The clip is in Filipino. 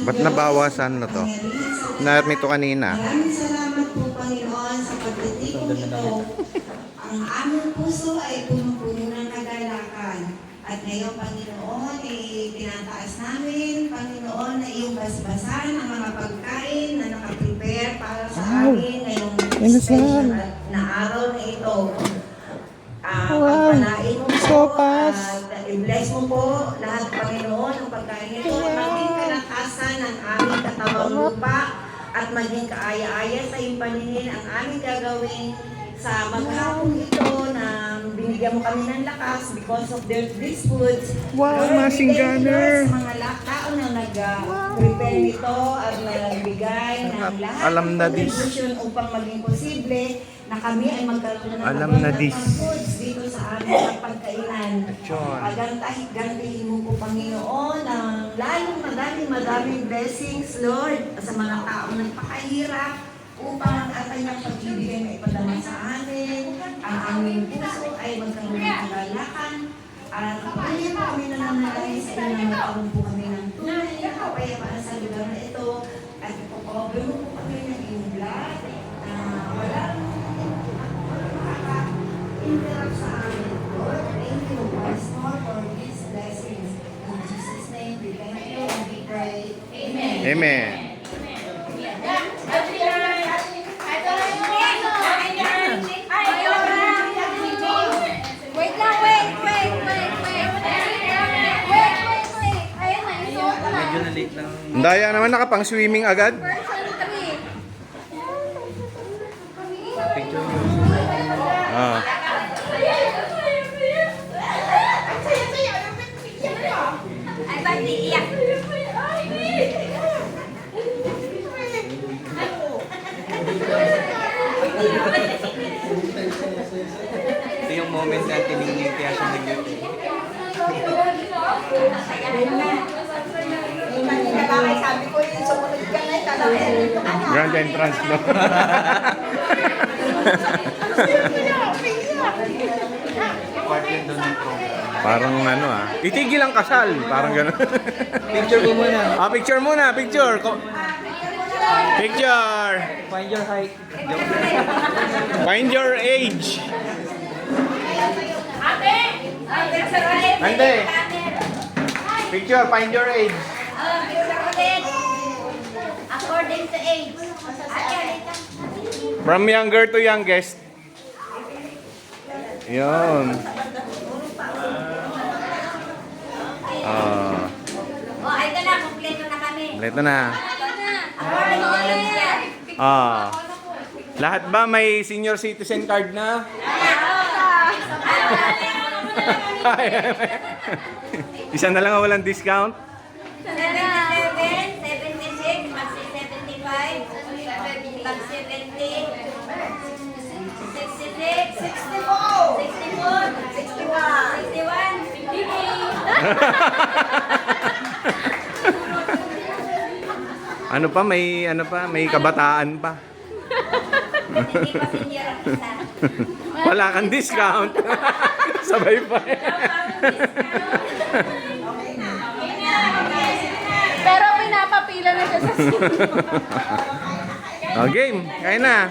Ba't nabawasan na to? Na-admit to kanina. Maraming salamat po, Panginoon, sa pagtitipon ito. Ang aming puso ay puno-puno ng kagalakan. At ngayon, Panginoon, tinataas namin, Panginoon, na iyong basbasan ang mga pagkain na nakaprepare para sa amin ngayong special na araw na ito. Pagpalain mo po, i-bless mo po lahat, Panginoon, ang pagkain ito. Maging kalakasan ang aming katawang lupa at maging kaaya-aya sa iyong paningin ang aming gagawin sa maghapon ito na binigyan mo kami ng lakas because of these foods. Wow, Lord, Machine we thank you, Gunner. Lord, sa mga tao na nag-prepare nito at nagbigay ng lahat Alam ng na this. contribution upang maging posible na kami ay magkaroon ng Alam na this. foods dito sa aming pagkainan. John. Pagantahin mo po, Panginoon, ang lalong madaming blessings, Lord, sa mga taong nagpakahirap upang ang atay ng pag-ibigay na ipadama sa amin. Ang aming puso ay magkaroon ng kagalakan. At patuloy po kami na nanalangin sa inyo na magkaroon po kami ng tunay na kapayapaan sa lugar na ito. At ipokover mo po kami ng iyong blood na walang interrupt sa amin. Lord, thank you once more for these blessings. In Jesus' name, we thank you and we pray. Amen. Amen. Wait lang, wait. Ayun na, isuot na. Medyo na late lang. Ang daya naman nakapang swimming agad. Version 3. Picture mo. Ah. Ay, ba't di iyak? Ito yung moment na tinignan kaya siya nag-YouTube. Sabi ko yun, sumunod ka na, Grand entrance no? Part yun doon ng program. Parang ano ah. Itigil ang kasal. Parang gano'n. Picture ko muna. Picture muna. Picture. Picture. Find your height. Joke. Find your age. Ande. Picture. Find your age. According to age. From younger to youngest. Yun. Ah. Oh, ito na, kompleto na kami. Ito na. According to age yan. Ah. Lahat ba may senior citizen card na? Isa na lang ang walang discount. 77, 76, magsi 75, mag 70, 66, 64, 61, 50. Ano pa, may kabataan pa. Hindi pa senior ang isa. Wala kang discount. Sabay pa. Pero pinapapila na siya sa Oh, game. Kaya na.